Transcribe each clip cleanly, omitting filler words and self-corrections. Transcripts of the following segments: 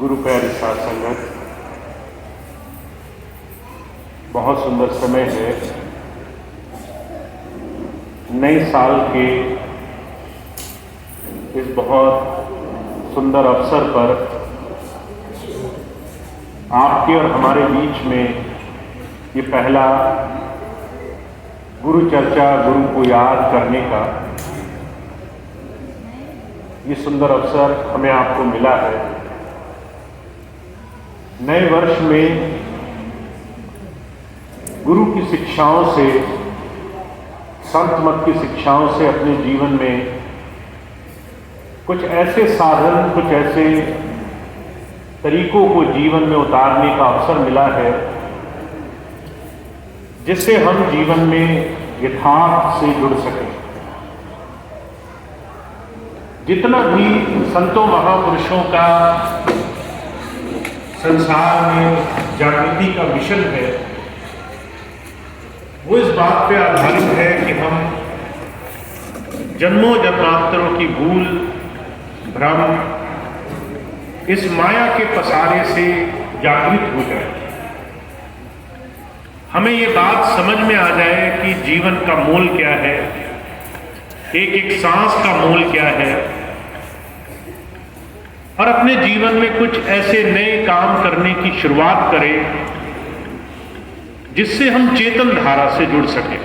गुरु प्यारी साथ संगत, बहुत सुंदर समय है। नए साल के इस बहुत सुंदर अवसर पर आपके और हमारे बीच में ये पहला गुरु चर्चा, गुरु को याद करने का ये सुंदर अवसर हमें आपको मिला है। नए वर्ष में गुरु की शिक्षाओं से, संत मत की शिक्षाओं से अपने जीवन में कुछ ऐसे साधन, कुछ ऐसे तरीकों को जीवन में उतारने का अवसर मिला है जिससे हम जीवन में यथार्थ से जुड़ सकें। जितना भी संतों महापुरुषों का संसार में जागृति का मिशन है, वो इस बात पे आधारित है कि हम जन्मों जन्मांतरों की भूल, भ्रम, इस माया के पसारे से जागृत हो जाए। हमें ये बात समझ में आ जाए कि जीवन का मोल क्या है, एक एक सांस का मोल क्या है, और अपने जीवन में कुछ ऐसे नए काम करने की शुरुआत करें जिससे हम चेतन धारा से जुड़ सकें।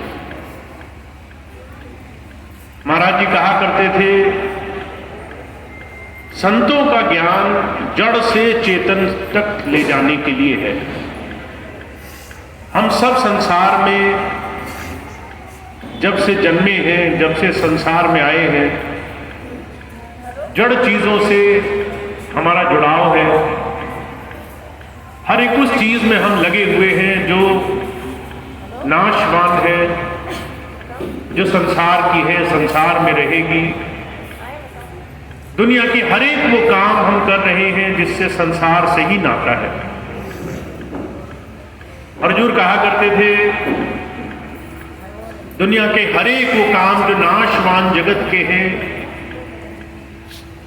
महाराज जी कहा करते थे, संतों का ज्ञान जड़ से चेतन तक ले जाने के लिए है। हम सब संसार में जब से जन्मे हैं, जब से संसार में आए हैं, जड़ चीजों से हमारा जुड़ाव है। हर एक उस चीज में हम लगे हुए हैं जो नाशवान है, जो संसार की है, संसार में रहेगी। दुनिया की हर एक वो काम हम कर रहे हैं जिससे संसार से ही नाता है। अर्जुन कहा करते थे, दुनिया के हर एक वो काम जो नाशवान जगत के हैं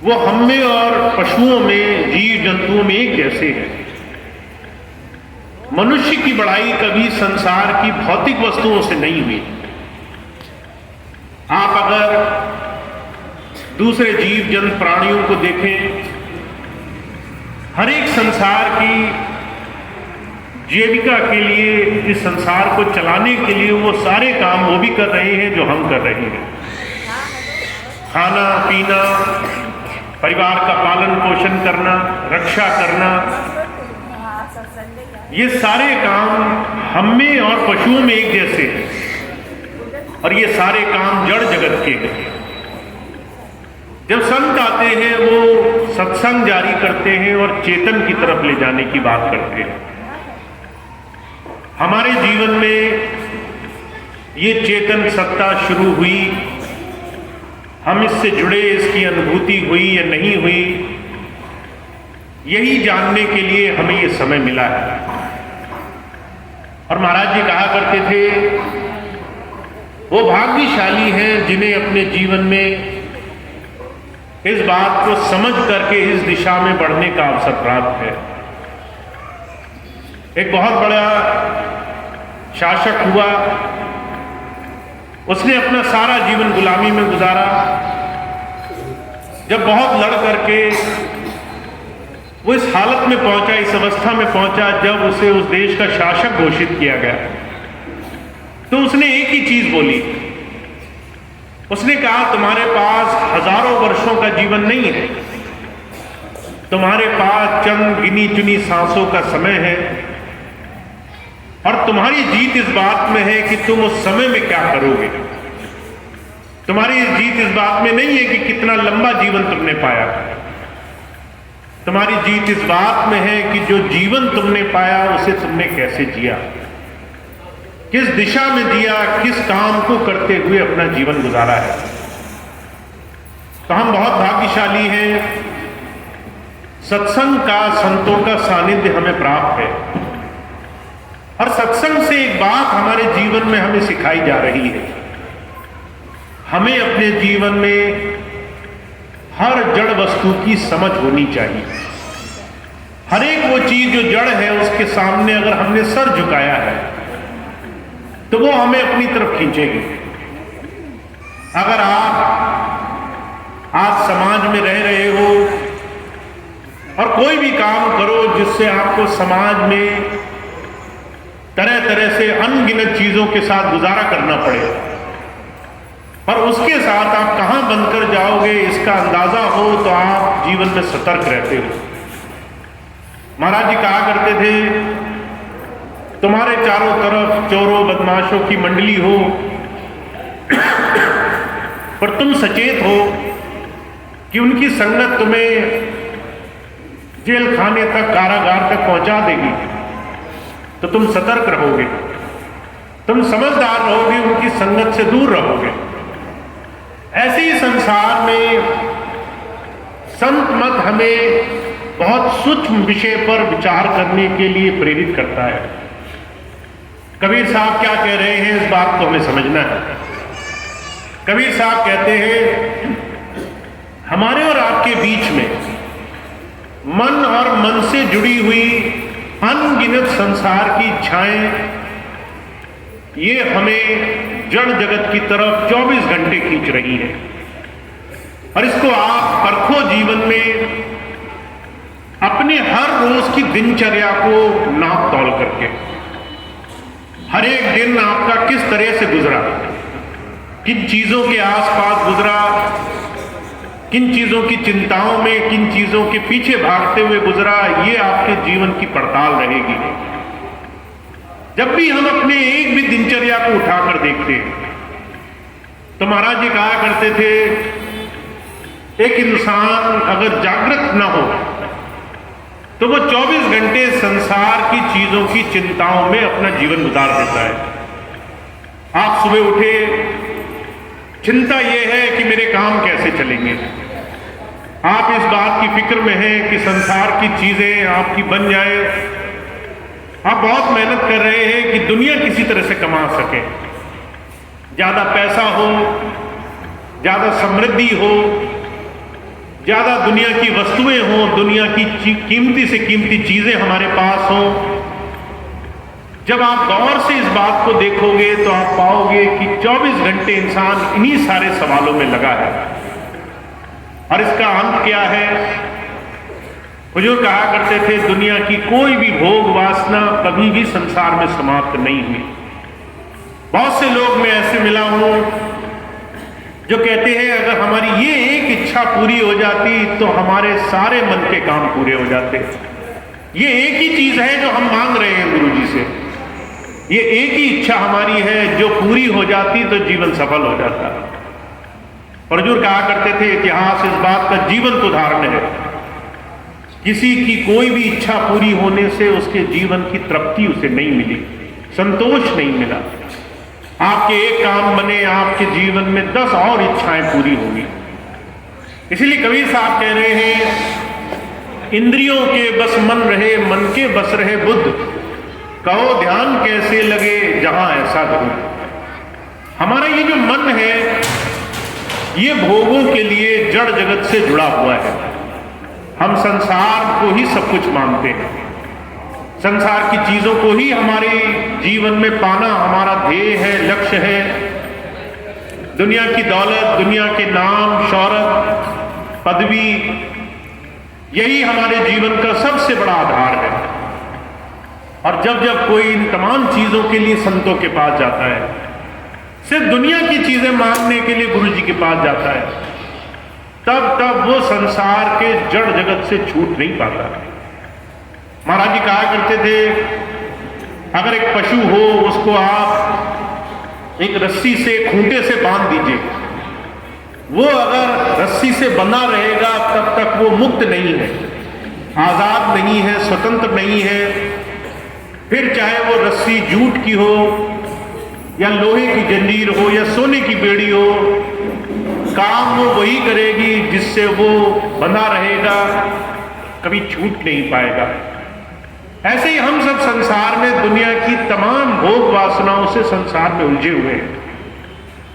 वो हम में और पशुओं में, जीव जंतुओं में एक जैसे हैं। मनुष्य की बढ़ाई कभी संसार की भौतिक वस्तुओं से नहीं हुई। आप अगर दूसरे जीव जंतु प्राणियों को देखें, हर एक संसार की जीविका के लिए, इस संसार को चलाने के लिए वो सारे काम वो भी कर रहे हैं जो हम कर रहे हैं। खाना पीना, परिवार का पालन पोषण करना, रक्षा करना, ये सारे काम हम में और पशुओं में एक जैसे हैं और ये सारे काम जड़ जगत के हैं। जब संत आते हैं वो सत्संग जारी करते हैं और चेतन की तरफ ले जाने की बात करते हैं। हमारे जीवन में ये चेतन सत्ता शुरू हुई, हम इससे जुड़े, इसकी अनुभूति हुई या नहीं हुई, यही जानने के लिए हमें ये समय मिला है। और महाराज जी कहा करते थे, वो भाग्यशाली हैं जिन्हें अपने जीवन में इस बात को समझ करके इस दिशा में बढ़ने का अवसर प्राप्त है। एक बहुत बड़ा शासक हुआ, उसने अपना सारा जीवन गुलामी में गुजारा। जब बहुत लड़ करके वो इस हालत में पहुंचा, इस अवस्था में पहुंचा जब उसे उस देश का शासक घोषित किया गया, तो उसने एक ही चीज बोली। उसने कहा, तुम्हारे पास हजारों वर्षों का जीवन नहीं है, तुम्हारे पास चंद गिनी चुनी सांसों का समय है और तुम्हारी जीत इस बात में है कि तुम उस समय में क्या करोगे। तुम्हारी जीत इस बात में नहीं है कि कितना लंबा जीवन तुमने पाया, तुम्हारी जीत इस बात में है कि जो जीवन तुमने पाया उसे तुमने कैसे जिया, किस दिशा में जिया, किस काम को करते हुए अपना जीवन गुजारा है। तो हम बहुत भाग्यशाली हैं, सत्संग का, संतों का सानिध्य हमें प्राप्त है और सत्संग से एक बात हमारे जीवन में हमें सिखाई जा रही है। हमें अपने जीवन में हर जड़ वस्तु की समझ होनी चाहिए। हर एक वो चीज जो जड़ है उसके सामने अगर हमने सर झुकाया है तो वो हमें अपनी तरफ खींचेगी। अगर आप आज समाज में रह रहे हो और कोई भी काम करो जिससे आपको समाज में तरह तरह से अनगिनत चीजों के साथ गुजारा करना पड़े, पर उसके साथ आप कहां बनकर जाओगे इसका अंदाजा हो तो आप जीवन में सतर्क रहते हो। महाराज जी कहा करते थे, तुम्हारे चारों तरफ चोरों बदमाशों की मंडली हो, पर तुम सचेत हो कि उनकी संगत तुम्हें जेल खाने तक, कारागार तक पहुंचा देगी, तो तुम सतर्क रहोगे, तुम समझदार रहोगे, उनकी संगत से दूर रहोगे। ऐसे ही संसार में संत मत हमें बहुत सूक्ष्म विषय पर विचार करने के लिए प्रेरित करता है। कबीर साहब क्या कह रहे हैं इस बात को हमें समझना है। कबीर साहब कहते हैं, हमारे और आपके बीच में मन और मन से जुड़ी हुई अनगिनत संसार की इच्छाएं, ये हमें जड़ जगत की तरफ 24 घंटे खींच रही है। और इसको आप परखो जीवन में अपने हर रोज की दिनचर्या को नाप तौल करके। हर एक दिन आपका किस तरह से गुजरा, किन चीजों के आसपास गुजरा, किन चीजों की चिंताओं में, किन चीजों के पीछे भागते हुए गुजरा, ये आपके जीवन की पड़ताल रहेगी। जब भी हम अपने एक भी दिनचर्या को उठाकर देखते हैं तो महाराज जी कहा करते थे, एक इंसान अगर जागृत ना हो तो वो 24 घंटे संसार की चीजों की चिंताओं में अपना जीवन गुजार देता है। आप सुबह उठे, चिंता यह है कि मेरे काम कैसे चलेंगे। आप इस बात की फिक्र में हैं कि संसार की चीजें आपकी बन जाए। आप बहुत मेहनत कर रहे हैं कि दुनिया किसी तरह से कमा सके, ज्यादा पैसा हो, ज्यादा समृद्धि हो, ज्यादा दुनिया की वस्तुएं हो, दुनिया की कीमती से कीमती चीजें हमारे पास हो। जब आप गौर से इस बात को देखोगे तो आप पाओगे कि 24 घंटे इंसान इन्हीं सारे सवालों में लगा है। और इसका अंत क्या है? हुजूर कहा करते थे, दुनिया की कोई भी भोग वासना कभी भी संसार में समाप्त नहीं हुई। बहुत से लोग मैं ऐसे मिला हूं जो कहते हैं, अगर हमारी ये एक इच्छा पूरी हो जाती तो हमारे सारे मन के काम पूरे हो जाते। ये एक ही चीज है जो हम मांग रहे हैं गुरु जी से, ये एक ही इच्छा हमारी है, जो पूरी हो जाती तो जीवन सफल हो जाता। और हुजूर कहा करते थे, इतिहास इस बात का जीवंत उदाहरण है, किसी की कोई भी इच्छा पूरी होने से उसके जीवन की तृप्ति उसे नहीं मिली, संतोष नहीं मिला। आपके एक काम बने, आपके जीवन में 10 और इच्छाएं पूरी होंगी। इसीलिए कबीर साहब कह रहे हैं, इंद्रियों के बस मन रहे, मन के बस रहे बुद्ध, कहो ध्यान कैसे लगे जहां ऐसा करूं। हमारा ये जो मन है ये भोगों के लिए जड़ जगत से जुड़ा हुआ है। हम संसार को ही सब कुछ मानते हैं, संसार की चीजों को ही हमारे जीवन में पाना हमारा ध्येय है, लक्ष्य है। दुनिया की दौलत, दुनिया के नाम, शौहरत, पदवी, यही हमारे जीवन का सबसे बड़ा आधार है। और जब जब कोई इन तमाम चीजों के लिए संतों के पास जाता है, सिर्फ दुनिया की चीजें मांगने के लिए गुरु जी के पास जाता है, तब वो संसार के जड़ जगत से छूट नहीं पाता। महाराज जी कहा करते थे, अगर एक पशु हो उसको आप एक रस्सी से, खूंटे से बांध दीजिए, वो अगर रस्सी से बंधा रहेगा तब तक वो मुक्त नहीं है, आजाद नहीं है, स्वतंत्र नहीं है। फिर चाहे वो रस्सी जूट की हो या लोहे की जंजीर हो या सोने की बेड़ी हो, काम वो वही करेगी जिससे वो बंधा रहेगा, कभी छूट नहीं पाएगा। ऐसे ही हम सब संसार में दुनिया की तमाम भोग वासनाओं से संसार में उलझे हुए हैं।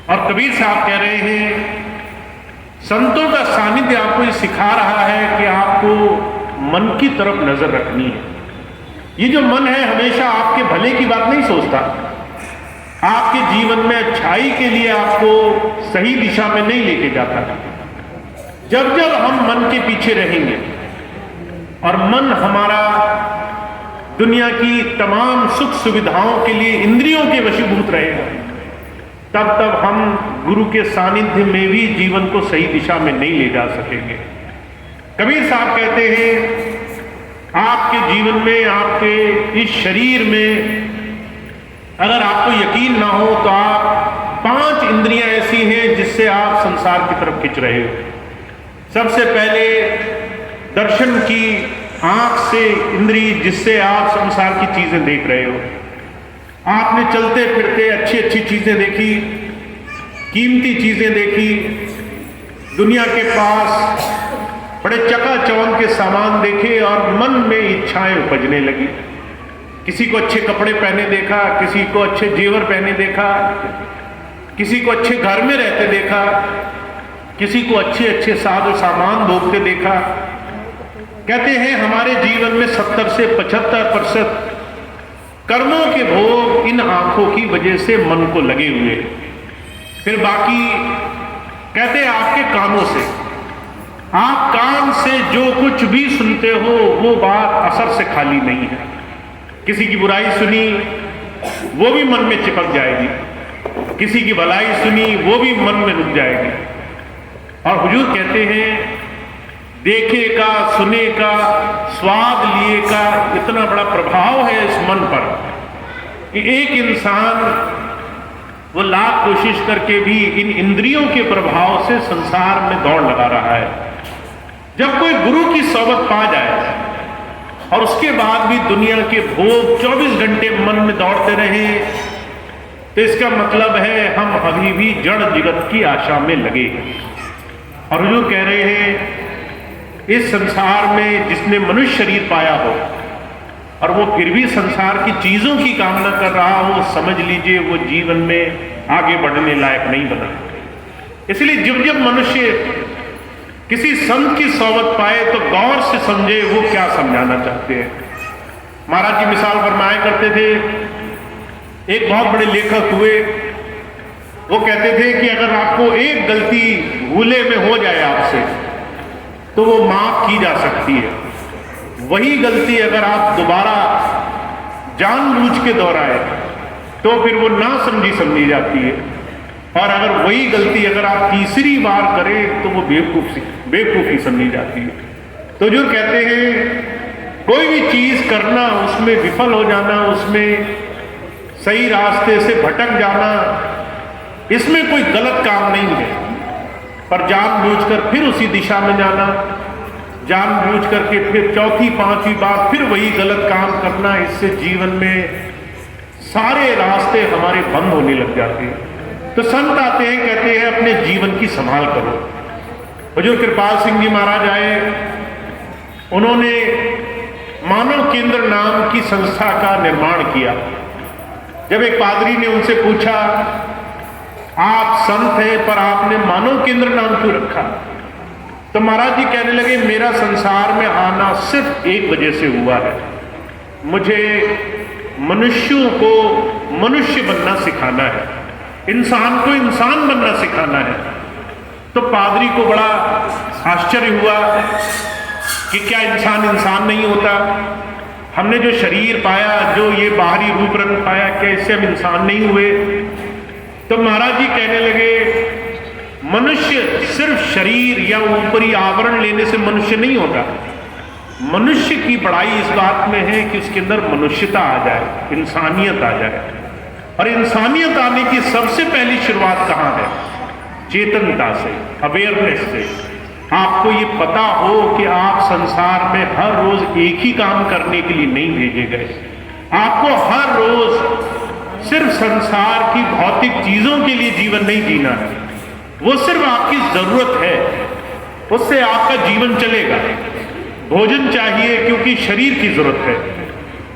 और कबीर साहब कह रहे हैं, संतों का सानिध्य आपको ये सिखा रहा है कि आपको मन की तरफ नजर रखनी है। ये जो मन है हमेशा आपके भले की बात नहीं सोचता, आपके जीवन में अच्छाई के लिए आपको सही दिशा में नहीं लेके जाता। जब जब हम मन के पीछे रहेंगे और मन हमारा दुनिया की तमाम सुख सुविधाओं के लिए इंद्रियों के वशीभूत रहेगा, तब तब हम गुरु के सानिध्य में भी जीवन को सही दिशा में नहीं ले जा सकेंगे। कबीर साहब कहते हैं आपके जीवन में, आपके इस शरीर में अगर आपको यकीन ना हो तो आप 5 इंद्रियां ऐसी हैं जिससे आप संसार की तरफ खिंच रहे हो। सबसे पहले दर्शन की आंख से इंद्री, जिससे आप संसार की चीजें देख रहे हो। आपने चलते फिरते अच्छी अच्छी चीजें देखी, कीमती चीजें देखी, दुनिया के पास बड़े चकाचौंध के सामान देखे और मन में इच्छाएं उपजने लगी। किसी को अच्छे कपड़े पहने देखा, किसी को अच्छे जेवर पहने देखा, किसी को अच्छे घर में रहते देखा, किसी को अच्छे अच्छे साधु सामान भोगते देखा। कहते हैं हमारे जीवन में 70 से 75% कर्मों के भोग इन आंखों की वजह से मन को लगे हुए। फिर बाकी कहते हैं आपके कानों से, आप कान से जो कुछ भी सुनते हो वो बात असर से खाली नहीं है। किसी की बुराई सुनी वो भी मन में चिपक जाएगी, किसी की भलाई सुनी वो भी मन में रुक जाएगी। और हुजूर कहते हैं देखे का, सुने का, स्वाद लिए का इतना बड़ा प्रभाव है इस मन पर कि एक इंसान वो लाख कोशिश करके भी इन इंद्रियों के प्रभाव से संसार में दौड़ लगा रहा है। जब कोई गुरु की सोबत पा जाए और उसके बाद भी दुनिया के भोग 24 घंटे मन में दौड़ते रहे, तो इसका मतलब है हम अभी भी जड़ जगत की आशा में लगे हैं। और हुजूर कह रहे हैं इस संसार में जिसने मनुष्य शरीर पाया हो और वो फिर भी संसार की चीजों की कामना कर रहा हो, समझ लीजिए वो जीवन में आगे बढ़ने लायक नहीं बना। इसलिए जब जब मनुष्य किसी संत की सोबत पाए तो गौर से समझे वो क्या समझाना चाहते हैं। महाराज जी मिसाल फरमाया करते थे, एक बहुत बड़े लेखक हुए, वो कहते थे कि अगर आपको एक गलती भूले में हो जाए आपसे तो वो माफ की जा सकती है, वही गलती अगर आप दोबारा जानबूझ के दोहराए तो फिर वो ना समझी जाती है, और अगर वही गलती अगर आप तीसरी बार करें तो वो बेवकूफ़ी समझी जाती है। तो जो कहते हैं कोई भी चीज़ करना, उसमें विफल हो जाना, उसमें सही रास्ते से भटक जाना, इसमें कोई गलत काम नहीं है, पर जानबूझकर फिर उसी दिशा में जाना, जानबूझ करके फिर चौथी पांचवी बार फिर वही गलत काम करना, इससे जीवन में सारे रास्ते हमारे बंद होने लग जाते हैं। तो संत आते हैं, कहते हैं अपने जीवन की संभाल करो। हुजूर कृपाल सिंह जी महाराज आए, उन्होंने मानव केंद्र नाम की संस्था का निर्माण किया। जब एक पादरी ने उनसे पूछा आप संत हैं पर आपने मानव केंद्र नाम क्यों रखा, तो महाराज जी कहने लगे मेरा संसार में आना सिर्फ एक वजह से हुआ है, मुझे मनुष्यों को मनुष्य बनना सिखाना है, इंसान को इंसान बनना सिखाना है। तो पादरी को बड़ा आश्चर्य हुआ कि क्या इंसान नहीं होता, हमने जो शरीर पाया, जो ये बाहरी रूप रंग पाया, क्या इससे हम इंसान नहीं हुए। तो महाराज जी कहने लगे मनुष्य सिर्फ शरीर या ऊपरी आवरण लेने से मनुष्य नहीं होता, मनुष्य की बड़ाई इस बात में है कि उसके अंदर मनुष्यता आ जाए, इंसानियत आ जाए। और इंसानियत आने की सबसे पहली शुरुआत कहाँ है? चेतनता से, अवेयरनेस से। आपको ये पता हो कि आप संसार में हर रोज एक ही काम करने के लिए नहीं भेजे गए, आपको हर रोज सिर्फ संसार की भौतिक चीजों के लिए जीवन नहीं जीना है, वो सिर्फ आपकी जरूरत है, उससे आपका जीवन चलेगा। भोजन चाहिए क्योंकि शरीर की जरूरत है,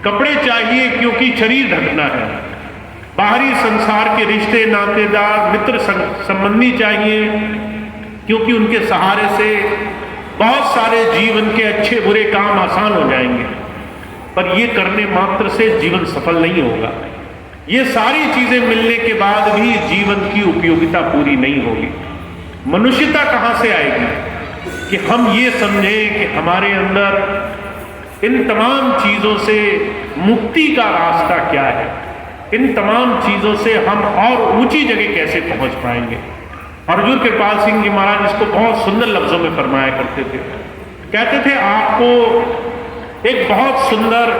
कपड़े चाहिए क्योंकि शरीर ढकना है, बाहरी संसार के रिश्ते नातेदार मित्र संबंधी चाहिए क्योंकि उनके सहारे से बहुत सारे जीवन के अच्छे बुरे काम आसान हो जाएंगे, पर ये करने मात्र से जीवन सफल नहीं होगा। ये सारी चीजें मिलने के बाद भी जीवन की उपयोगिता पूरी नहीं होगी। मनुष्यता कहाँ से आएगी कि हम ये समझें कि हमारे अंदर इन तमाम चीजों से मुक्ति का रास्ता क्या है, इन तमाम चीजों से हम और ऊंची जगह कैसे पहुंच पाएंगे। और हजूर कृपाल सिंह जी महाराज इसको बहुत सुंदर लफ्जों में फरमाया करते थे। कहते थे आपको एक बहुत सुंदर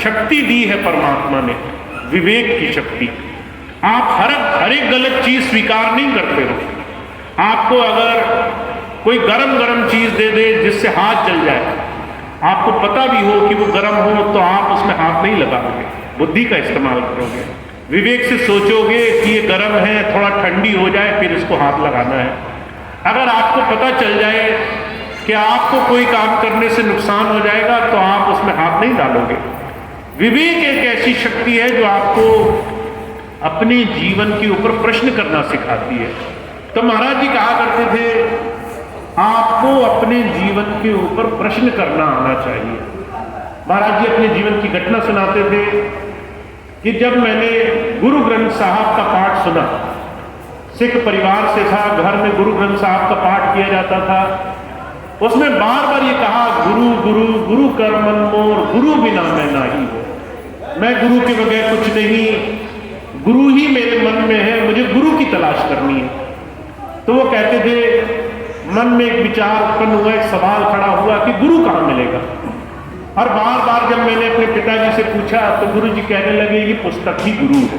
शक्ति दी है परमात्मा ने, विवेक की शक्ति। आप हर एक गलत चीज स्वीकार नहीं करते हो। आपको अगर कोई गरम गरम चीज दे दे जिससे हाथ जल जाए, आपको पता भी हो कि वो गरम हो, तो आप उसमें हाथ नहीं लगाओगे, बुद्धि का इस्तेमाल करोगे, विवेक से सोचोगे कि ये गरम है, थोड़ा ठंडी हो जाए फिर इसको हाथ लगाना है। अगर आपको पता चल जाए कि आपको कोई काम करने से नुकसान हो जाएगा तो आप उसमें हाथ नहीं डालोगे। विवेक एक ऐसी शक्ति है जो आपको अपने जीवन के ऊपर प्रश्न करना सिखाती है। तो महाराज जी कहा करते थे आपको अपने जीवन के ऊपर प्रश्न करना आना चाहिए। महाराज जी अपने जीवन की घटना सुनाते थे कि जब मैंने गुरु ग्रंथ साहब का पाठ सुना, सिख परिवार से था, घर में गुरु ग्रंथ साहब का पाठ किया जाता था, उसमें बार बार ये कहा गुरु गुरु गुरु कर मन मोर, गुरु बिना मैं नाही हो, मैं गुरु के बगैर कुछ नहीं, गुरु ही मेरे मन में है, मुझे गुरु की तलाश करनी है। तो वो कहते थे, मन में एक विचार उत्पन्न हुआ, एक सवाल खड़ा हुआ कि गुरु कहाँ मिलेगा। और बार बार जब मैंने अपने पिताजी से पूछा तो गुरु जी कहने लगे ये पुस्तक ही गुरु है,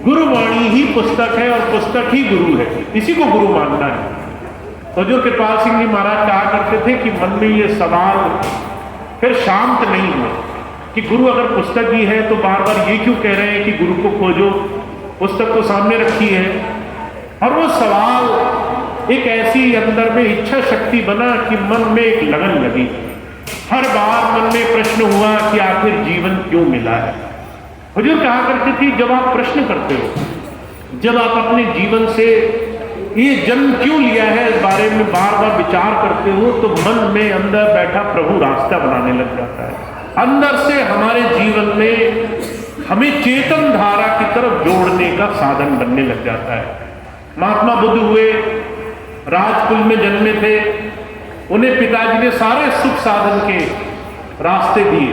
गुरुवाणी ही पुस्तक है और पुस्तक ही गुरु है, इसी को गुरु मानना है। तो जो कृपाल सिंह जी महाराज कहा करते थे कि मन में ये सवाल फिर शांत नहीं हुआ कि गुरु अगर पुस्तक ही है तो बार बार ये क्यों कह रहे हैं कि गुरु को खोजो, पुस्तक तो सामने रखी है। और वो सवाल एक ऐसी अंदर में इच्छा शक्ति बना कि मन में एक लगन लगी। हर बार मन में प्रश्न हुआ कि आखिर जीवन क्यों मिला है। हुजूर कहा करती थी जब आप प्रश्न करते हो, जब आप अपने जीवन से ये जन्म क्यों लिया है इस बारे में बार बार विचार करते हो, तो मन में अंदर बैठा प्रभु रास्ता बनाने लग जाता है। अंदर से हमारे जीवन में हमें चेतन धारा की तरफ जोड़ने का साधन बनने लग जाता है। महात्मा बुद्ध हुए, राजकुल में जन्मे थे, उन्हें पिताजी ने सारे सुख साधन के रास्ते दिए,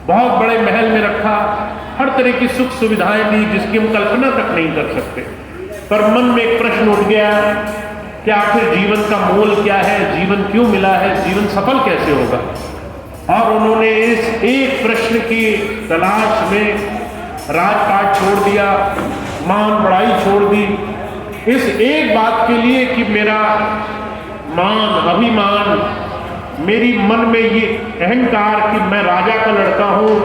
बहुत बड़े महल में रखा, हर तरह की सुख सुविधाएं दी जिसकी हम कल्पना तक नहीं कर सकते। पर मन में एक प्रश्न उठ गया कि आखिर जीवन का मोल क्या है, जीवन क्यों मिला है, जीवन सफल कैसे होगा। और उन्होंने इस एक प्रश्न की तलाश में राजपाट छोड़ दिया, मान बढ़ाई छोड़ दी, इस एक बात के लिए कि मेरा मान, अभिमान, मेरी मन में ये अहंकार कि मैं राजा का लड़का हूं,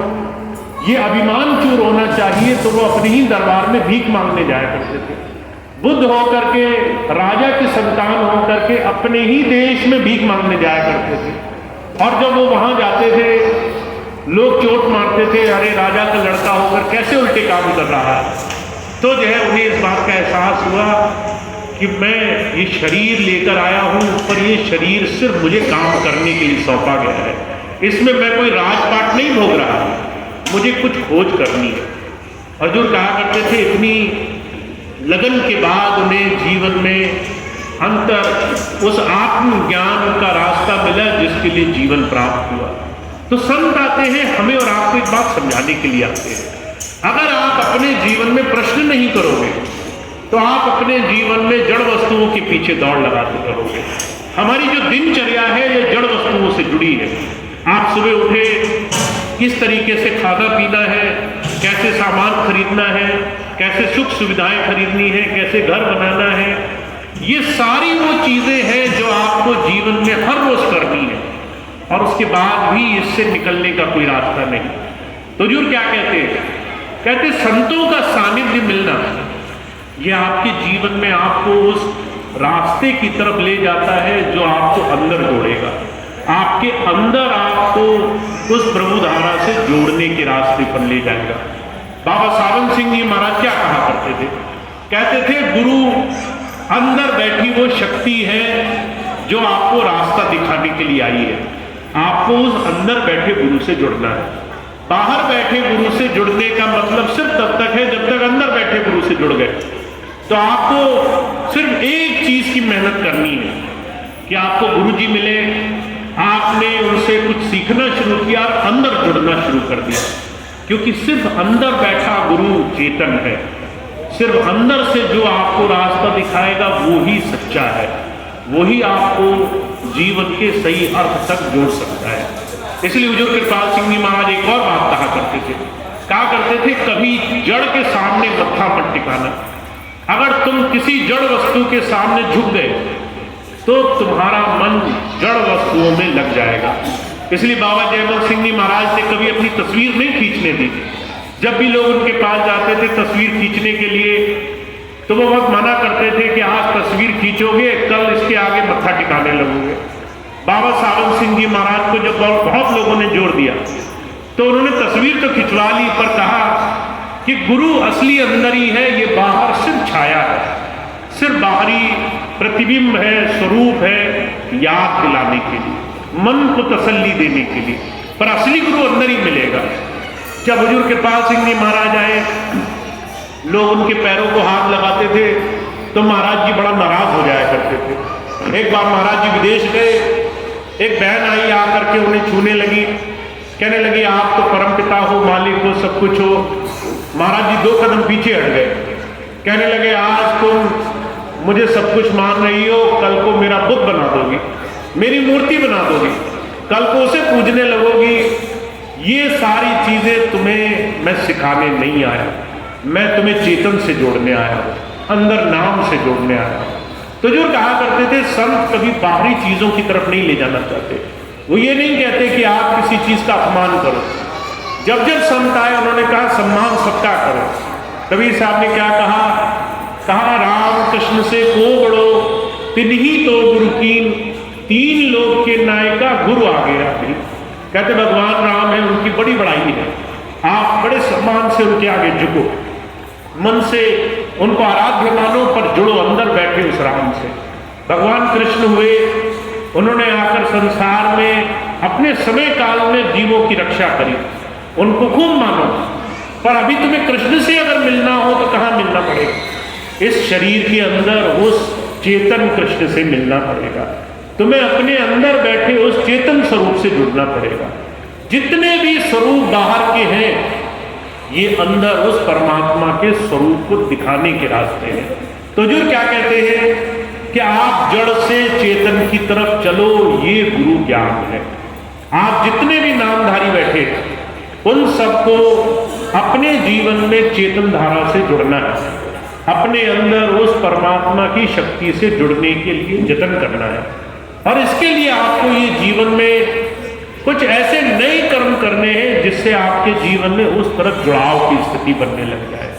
ये अभिमान चूर होना चाहिए। तो वो अपने ही दरबार में भीख मांगने जाया करते थे। बुद्ध होकर के, राजा की संतान होकर के अपने ही देश में भीख मांगने जाया करते थे। और जब वो वहां जाते थे, लोग चोट मारते थे, अरे राजा का लड़का होकर कैसे उल्टे काम कर रहा है। तो जो है उन्हें इस बात का एहसास हुआ कि मैं ये शरीर लेकर आया हूं, पर ये शरीर सिर्फ मुझे काम करने के लिए सौंपा गया है, इसमें मैं कोई राजपाट नहीं भोग रहा, मुझे कुछ खोज करनी है। हजूर कहा करते थे इतनी लगन के बाद उन्हें जीवन में अंतर उस आत्मज्ञान का रास्ता मिला जिसके लिए जीवन प्राप्त हुआ। तो संत आते हैं हमें और आपको एक बात समझाने के लिए आते हैं, अगर आप अपने जीवन में प्रश्न नहीं करोगे तो आप अपने जीवन में जड़ वस्तुओं के पीछे दौड़ लगाते रहोगे। हमारी जो दिनचर्या है ये जड़ वस्तुओं से जुड़ी है। आप सुबह उठे, किस तरीके से खाना पीना है, कैसे सामान खरीदना है, कैसे सुख सुविधाएं खरीदनी है, कैसे घर बनाना है, ये सारी वो चीजें हैं जो आपको जीवन में हर रोज करनी है। और उसके बाद भी इससे निकलने का कोई रास्ता नहीं। तो हजूर क्या कहते हैं, कहते संतों का सानिध्य मिलना ये आपके जीवन में आपको उस रास्ते की तरफ ले जाता है जो आपको अंदर जोड़ेगा, आपके अंदर आपको उस प्रभु धारा से जोड़ने के रास्ते पर ले जाएगा। बाबा सावन सिंह जी महाराज क्या कहा करते थे, कहते थे गुरु अंदर बैठी वो शक्ति है जो आपको रास्ता दिखाने के लिए आई है। आपको उस अंदर बैठे गुरु से जुड़ना है। बाहर बैठे गुरु से जुड़ने का मतलब सिर्फ तब तक है जब तक अंदर बैठे गुरु से जुड़ गए। तो आपको सिर्फ एक चीज की मेहनत करनी है कि आपको गुरु जी मिले, आपने उनसे कुछ सीखना शुरू किया और अंदर जुड़ना शुरू कर दिया। क्योंकि सिर्फ अंदर बैठा गुरु चेतन है, सिर्फ अंदर से जो आपको रास्ता दिखाएगा वो ही सच्चा है, वही आपको जीवन के सही अर्थ तक जोड़ सकता है। इसलिए हुजूर कृपाल सिंह जी महाराज एक और बात कहा करते थे, कभी जड़ के सामने मत्था मत टिकाना। अगर तुम किसी जड़ वस्तु के सामने झुक गए तो तुम्हारा मन जड़ वस्तुओं में लग जाएगा। इसलिए बाबा जयमल सिंह जी महाराज ने कभी अपनी तस्वीर नहीं खींचने दी। जब भी लोग उनके पास जाते थे तस्वीर खींचने के लिए तो वो बहुत मना करते थे कि आज तस्वीर खींचोगे कल इसके आगे मत्था टिकाने लगोगे। बाबा सावन सिंह जी महाराज को जब बहुत लोगों ने जोर दिया तो उन्होंने तस्वीर तो खिंचवा ली, पर कहा कि गुरु असली अंदर ही है, ये बाहर सिर्फ छाया है, सिर्फ बाहरी प्रतिबिंब है, स्वरूप है, याद दिलाने के लिए, मन को तसल्ली देने के लिए, पर असली गुरु अंदर ही मिलेगा। जब हुजूर कृपाल सिंह जी महाराज आए, लोग उनके पैरों को हाथ लगाते थे तो महाराज जी बड़ा नाराज हो जाया करते थे। एक बार महाराज जी विदेश गए, एक बहन आई आकर के उन्हें छूने लगी, कहने लगी आप तो परमपिता हो, मालिक हो, सब कुछ हो। महाराज जी 2 कदम पीछे हट गए, कहने लगे आज तुम मुझे सब कुछ मान रही हो, कल को मेरा बुद्ध बना दोगी, मेरी मूर्ति बना दोगी, कल को उसे पूजने लगोगी। ये सारी चीजें तुम्हें मैं सिखाने नहीं आया, मैं तुम्हें चेतन से जोड़ने आया हूं, अंदर नाम से जोड़ने आया हूं। तो जो कहा करते थे संत कभी बाहरी चीजों की तरफ नहीं ले जाना चाहते। वो ये नहीं कहते कि आप किसी चीज का अपमान करो। जब जब संत आए उन्होंने कहा सम्मान सबका करो। कबीर साहब ने क्या कहा राम कृष्ण से को बड़ो तिन्ही तो गुरु कीन, 3 लोग के नायका गुरु आ गया। कहते भगवान राम है, उनकी बड़ी बड़ाई है, आप बड़े सम्मान से उनके आगे झुको, मन से उनको आराध्य मानो, पर जुड़ो अंदर बैठे उस राम से। भगवान कृष्ण हुए, उन्होंने आकर संसार में अपने समय काल में जीवों की रक्षा करी, उनको खूब मानो। पर अभी तुम्हें कृष्ण से अगर मिलना हो तो कहाँ मिलना पड़ेगा? इस शरीर के अंदर उस चेतन कृष्ण से मिलना पड़ेगा। तुम्हें अपने अंदर बैठे उस चेतन स्वरूप से जुड़ना पड़ेगा। जितने भी स्वरूप बाहर के हैं ये अंदर उस परमात्मा के स्वरूप को दिखाने के रास्ते हैं। तो जो क्या कहते हैं कि आप जड़ से चेतन की तरफ चलो, ये गुरु ज्ञान है। आप जितने भी नामधारी बैठे उन सबको अपने जीवन में चेतन धारा से जुड़ना है, अपने अंदर उस परमात्मा की शक्ति से जुड़ने के लिए जतन करना है। और इसके लिए आपको ये जीवन में कुछ ऐसे नए कर्म करने हैं जिससे आपके जीवन में उस तरफ जुड़ाव की स्थिति बनने लग जाए।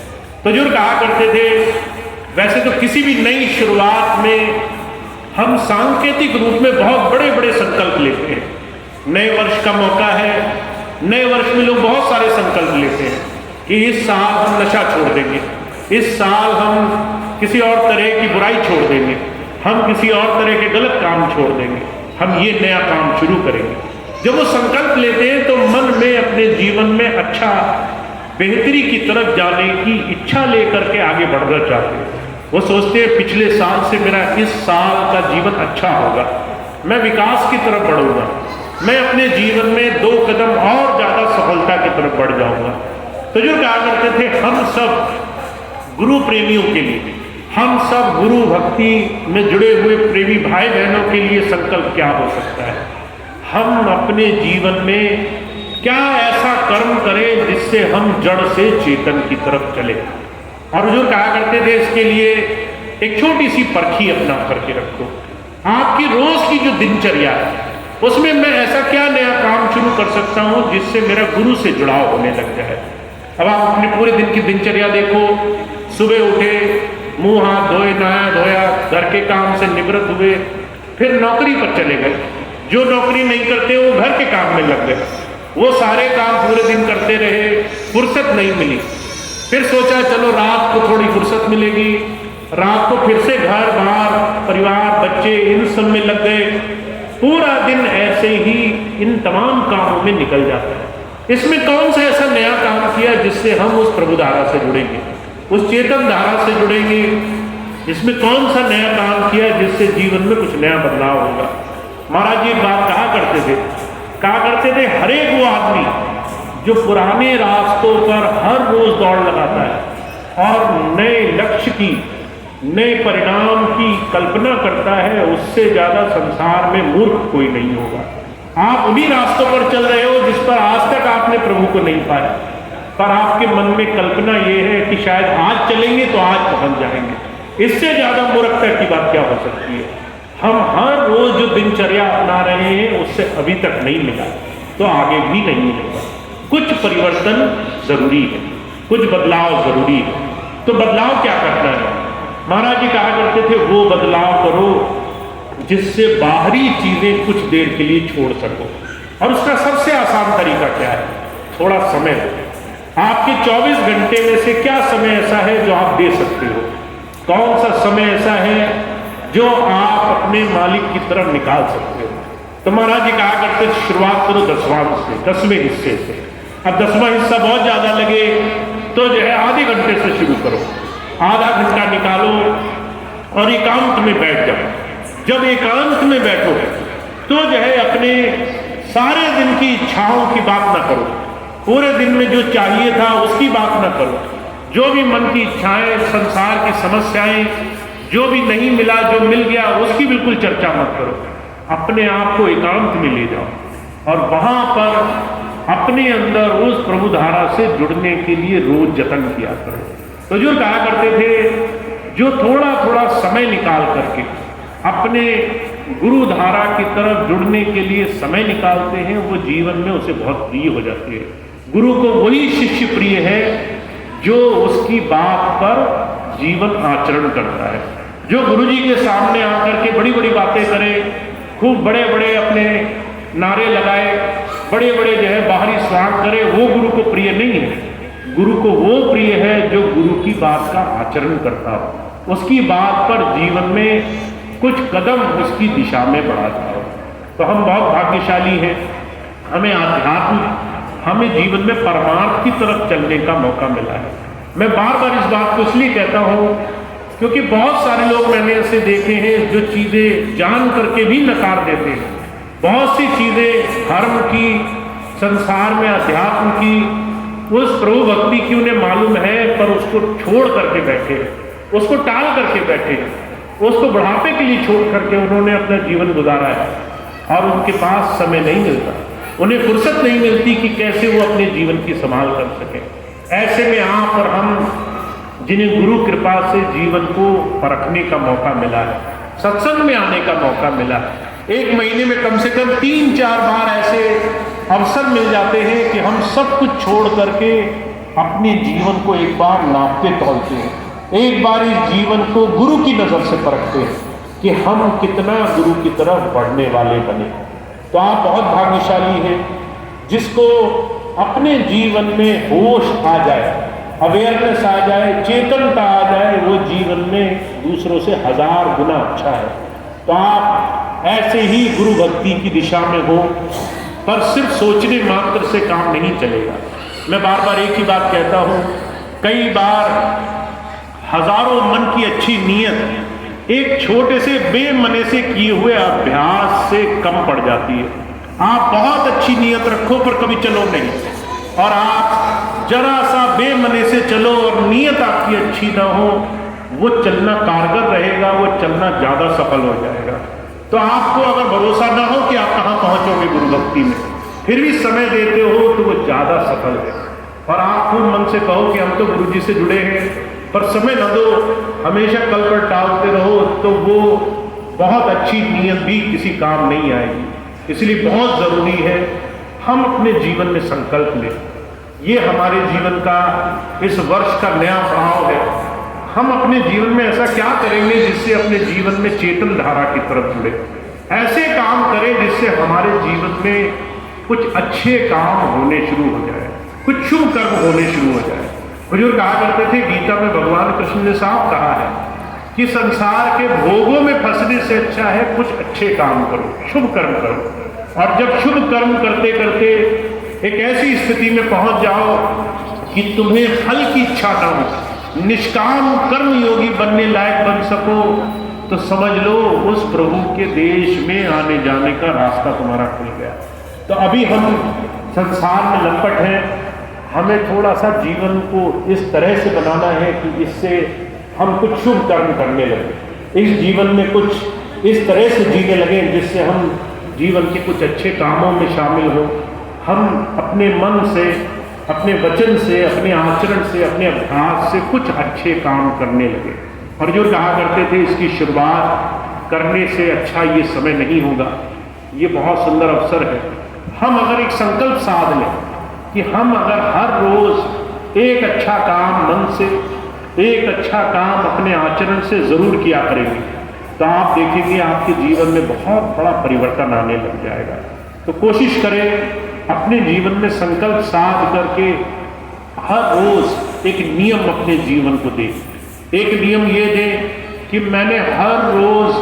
तो जो कहा करते थे, वैसे तो किसी भी नई शुरुआत में हम सांकेतिक रूप में बहुत बड़े बड़े संकल्प लेते हैं। नए वर्ष का मौका है, नए वर्ष में लोग बहुत सारे संकल्प लेते हैं कि इस साल हम नशा छोड़ देंगे, इस साल हम किसी और तरह की बुराई छोड़ देंगे, हम किसी और तरह के गलत काम छोड़ देंगे, हम ये नया काम शुरू करेंगे। जब वो संकल्प लेते हैं तो मन में अपने जीवन में अच्छा बेहतरी की तरफ जाने की इच्छा लेकर के आगे बढ़ना चाहते हैं। वो सोचते हैं पिछले साल से मेरा इस साल का जीवन अच्छा होगा, मैं विकास की तरफ बढ़ूंगा, मैं अपने जीवन में 2 कदम और ज़्यादा सफलता की तरफ बढ़ जाऊंगा। तो जो कहा करते थे, हम सब गुरु प्रेमियों के लिए, हम सब गुरु भक्ति में जुड़े हुए प्रेमी भाई बहनों के लिए संकल्प क्या हो सकता है? हम अपने जीवन में क्या ऐसा कर्म करें जिससे हम जड़ से चेतन की तरफ चले। और जो कहा करते थे, इसके लिए एक छोटी सी परखी अपना करके रखो। आपकी रोज की जो दिनचर्या है उसमें मैं ऐसा क्या नया काम शुरू कर सकता हूं जिससे मेरा गुरु से जुड़ाव होने लग जाए। अब आप अपने पूरे दिन की दिनचर्या देखो, सुबह उठे, मुंह हाथ धोए, नहाया धोया, घर के काम से निवृत्त हुए, फिर नौकरी पर चले गए। जो नौकरी नहीं करते वो घर के काम में लग गए, वो सारे काम पूरे दिन करते रहे, फुर्सत नहीं मिली। फिर सोचा चलो रात को थोड़ी फुर्सत मिलेगी, रात को फिर से घर बाहर परिवार, बच्चे इन सब में लग गए, पूरा दिन ऐसे ही इन तमाम कामों में निकल जाता है। इसमें कौन सा ऐसा नया काम किया जिससे हम उस प्रभु धारा से जुड़ेंगे, उस चेतन धारा से जुड़ेंगे? इसमें कौन सा नया काम किया जिससे जीवन में कुछ नया बदलाव होगा? महाराज जी एक बात कहा करते थे, हर एक वो आदमी जो पुराने रास्तों पर हर रोज दौड़ लगाता है और नए लक्ष्य की, नए परिणाम की कल्पना करता है, उससे ज्यादा संसार में मूर्ख कोई नहीं होगा। आप उन्हीं रास्तों पर चल रहे हो जिस पर आज तक आपने प्रभु को नहीं पाया, पर आपके मन में कल्पना ये है कि शायद आज चलेंगे तो आज पहुंच जाएंगे। इससे ज्यादा मूर्खता की बात क्या हो सकती है? हम हर रोज जो दिनचर्या अपना रहे हैं उससे अभी तक नहीं मिला तो आगे भी नहीं मिलेगा। कुछ परिवर्तन जरूरी है, कुछ बदलाव जरूरी है। तो बदलाव क्या करना है? महाराज जी कहा करते थे, वो बदलाव करो जिससे बाहरी चीजें कुछ देर के लिए छोड़ सको। और उसका सबसे आसान तरीका क्या है? थोड़ा समय दो। आपके 24 घंटे में से क्या समय ऐसा है जो आप दे सकते हो? कौन सा समय ऐसा है जो आप अपने मालिक की तरफ निकाल सकते हो? तो महाराज जी कहा करते शुरुआत करो 10वें हिस्से से। अब 10वां हिस्सा बहुत ज्यादा लगे तो जो है आधे घंटे से शुरू करो। आधा घंटा निकालो और एकांत में बैठ जाओ। जब एकांत में बैठो तो जो है अपने सारे दिन की इच्छाओं की बात ना करो, पूरे दिन में जो चाहिए था उसकी बात ना करो। जो भी मन की इच्छाएं, संसार की समस्याएं, जो भी नहीं मिला, जो मिल गया, उसकी बिल्कुल चर्चा मत करो। अपने आप को एकांत में ले जाओ और वहां पर अपने अंदर उस प्रभु धारा से जुड़ने के लिए रोज जतन किया करो। तो जो कहा करते थे, जो थोड़ा थोड़ा समय निकाल करके अपने गुरु धारा की तरफ जुड़ने के लिए समय निकालते हैं, वो जीवन में उसे बहुत प्रिय हो जाते हैं। गुरु को वही शिष्य प्रिय है जो उसकी बात पर जीवन आचरण करता है, जो गुरु जी के सामने आकर के बड़ी बड़ी बातें करे, खूब बड़े बड़े अपने नारे लगाए, बड़े बड़े जो है बाहरी स्वांग करे, वो गुरु को प्रिय नहीं है। गुरु को वो प्रिय है जो गुरु की बात का आचरण करता हो, उसकी बात पर जीवन में कुछ कदम उसकी दिशा में बढ़ाता हो। तो हम बहुत भाग्यशाली हैं, हमें आध्यात्म, हमें जीवन में परमार्थ की तरफ चलने का मौका मिला है। मैं बार बार इस बात को इसलिए कहता हूँ क्योंकि बहुत सारे लोग मैंने ऐसे देखे हैं जो चीज़ें जान करके भी नकार देते हैं। बहुत सी चीज़ें धर्म की, संसार में अध्यात्म की, उस प्रभु भक्ति की उन्हें मालूम है पर उसको छोड़ करके बैठे हैं, उसको टाल करके बैठे हैं, उसको बुढ़ापे के लिए छोड़ करके उन्होंने अपना जीवन गुजारा है और उनके पास समय नहीं मिलता, उन्हें फुर्सत नहीं मिलती कि कैसे वो अपने जीवन की संभाल कर सके। ऐसे में आप और हम जिन्हें गुरु कृपा से जीवन को परखने का मौका मिला है, सत्संग में आने का मौका मिला है, एक महीने में कम से कम 3-4 बार ऐसे अवसर मिल जाते हैं कि हम सब कुछ छोड़ करके अपने जीवन को एक बार नापते तौलते हैं, एक बार इस जीवन को गुरु की नजर से परखते हैं कि हम कितना गुरु की तरफ बढ़ने वाले बने। तो आप बहुत भाग्यशाली हैं जिसको अपने जीवन में होश आ जाए, अवेयरनेस आ जाए, चेतनता आ जाए, वो जीवन में दूसरों से 1000 गुना अच्छा है। तो आप ऐसे ही गुरु भक्ति की दिशा में हो, पर सिर्फ सोचने मात्र से काम नहीं चलेगा। मैं बार बार एक ही बात कहता हूँ, कई बार हजारों मन की अच्छी नीयत एक छोटे से बेमने से किए हुए अभ्यास से कम पड़ जाती है। आप बहुत अच्छी नीयत रखो पर कभी चलो नहीं, और आप जरा सा बेमने से चलो और नीयत आपकी अच्छी ना हो, वो चलना कारगर रहेगा, वो चलना ज्यादा सफल हो जाएगा। तो आपको अगर भरोसा ना हो कि आप कहाँ पहुंचोगे गुरु भक्ति में, फिर भी समय देते हो तो वो ज्यादा सफल है। और आप खूब मन से कहो कि हम तो गुरु जी से जुड़े हैं, पर समय न दो, हमेशा कल पर टालते रहो, तो वो बहुत अच्छी नीयत भी किसी काम नहीं आएगी। इसलिए बहुत जरूरी है हम अपने जीवन में संकल्प लें। ये हमारे जीवन का इस वर्ष का नया पड़ाव है। हम अपने जीवन में ऐसा क्या करेंगे जिससे अपने जीवन में चेतन धारा की तरफ जुड़े, ऐसे काम करें जिससे हमारे जीवन में कुछ अच्छे काम होने शुरू हो जाए, कुछ शुभ कर्म होने शुरू हो जाए। हुजूर कहा करते थे, गीता में भगवान कृष्ण ने साफ कहा है कि संसार के भोगों में फंसने से अच्छा है कुछ अच्छे काम करो, शुभ कर्म करो। और जब शुभ कर्म करते करते एक ऐसी स्थिति में पहुंच जाओ कि तुम्हें फल की इच्छा ना हो, निष्काम कर्म योगी बनने लायक बन सको, तो समझ लो उस प्रभु के देश में आने जाने का रास्ता तुम्हारा खुल गया। तो अभी हम संसार में लपट हैं, हमें थोड़ा सा जीवन को इस तरह से बनाना है कि इससे हम कुछ शुभ कर्म करने लगे, इस जीवन में कुछ इस तरह से जीने लगे जिससे हम जीवन के कुछ अच्छे कामों में शामिल हो। हम अपने मन से, अपने वचन से, अपने आचरण से, अपने अभ्यास से कुछ अच्छे काम करने लगे। और जो कहा करते थे इसकी शुरुआत करने से अच्छा ये समय नहीं होगा, ये बहुत सुंदर अवसर है। हम अगर एक संकल्प साध लें कि हम अगर हर रोज एक अच्छा काम मन से, एक अच्छा काम अपने आचरण से जरूर किया करेंगे, तो आप देखेंगे आपके जीवन में बहुत बड़ा परिवर्तन आने लग जाएगा। तो कोशिश करें अपने जीवन में संकल्प साध करके हर रोज एक नियम अपने जीवन को दें। एक नियम ये दें कि मैंने हर रोज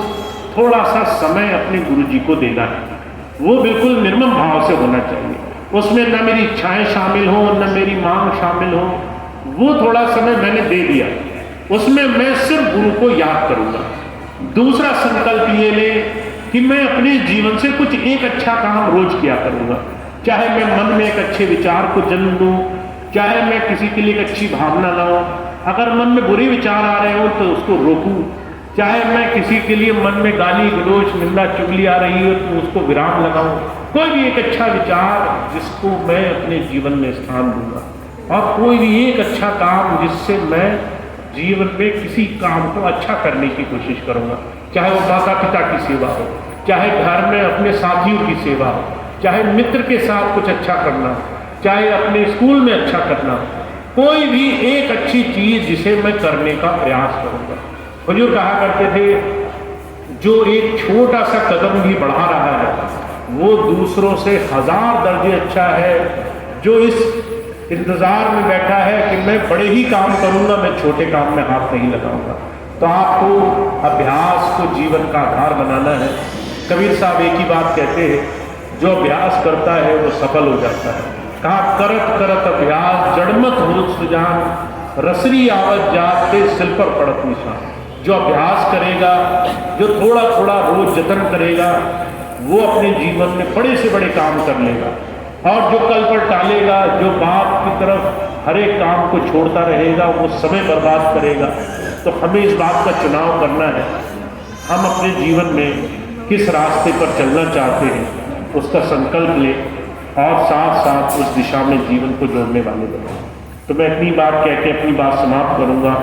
थोड़ा सा समय अपने गुरु जी को देना है। वो बिल्कुल निर्मम भाव से होना चाहिए, उसमें न मेरी इच्छाएं शामिल हो, न मेरी मांग शामिल हो। वो थोड़ा समय मैंने दे दिया, उसमें मैं सिर्फ गुरु को याद करूंगा। दूसरा संकल्प ये ले कि मैं अपने जीवन से कुछ एक अच्छा काम रोज किया करूंगा, चाहे मैं मन में एक अच्छे विचार को जन्म दूं, चाहे मैं किसी के लिए एक अच्छी भावना लाऊं। अगर मन में बुरे विचार आ रहे हो तो उसको रोकूं, चाहे मैं किसी के लिए मन में गाली गलौज निंदा चुगली आ रही हो तो उसको विराम लगाऊं। कोई भी एक अच्छा विचार जिसको मैं अपने जीवन में स्थान दूंगा, और कोई भी एक अच्छा काम जिससे मैं जीवन में किसी काम को अच्छा करने की कोशिश करूंगा, चाहे वो माता पिता की सेवा हो, चाहे घर में अपने साथियों की सेवा हो, चाहे मित्र के साथ कुछ अच्छा करना हो, चाहे अपने स्कूल में अच्छा करना हो। कोई भी एक अच्छी चीज जिसे मैं करने का प्रयास करूंगा। हुजूर कहा करते थे जो एक छोटा सा कदम भी बढ़ा रहा है वो दूसरों से 1000 दर्जे अच्छा है जो इस इंतजार में बैठा है कि मैं बड़े ही काम करूंगा, मैं छोटे काम में हाथ नहीं लगाऊंगा। तो आपको अभ्यास को जीवन का आधार बनाना है। कबीर साहब एक ही बात कहते हैं, जो अभ्यास करता है वो सफल हो जाता है। कहा करत करत अभ्यास जड़मत हो सुजान, रसरी आवत जाते सिल पर पड़त निशान। जो अभ्यास करेगा, जो थोड़ा थोड़ा रोज जतन करेगा, वो अपने जीवन में बड़े से बड़े काम कर लेगा। और जो कल पर टालेगा, जो बाप की तरफ हर एक काम को छोड़ता रहेगा, वो समय बर्बाद करेगा। तो हमें इस बात का चुनाव करना है, हम अपने जीवन में किस रास्ते पर चलना चाहते हैं उसका संकल्प लें और साथ साथ उस दिशा में जीवन को जोड़ने वाले बने। तो मैं अपनी बात कह के अपनी बात समाप्त करूंगा।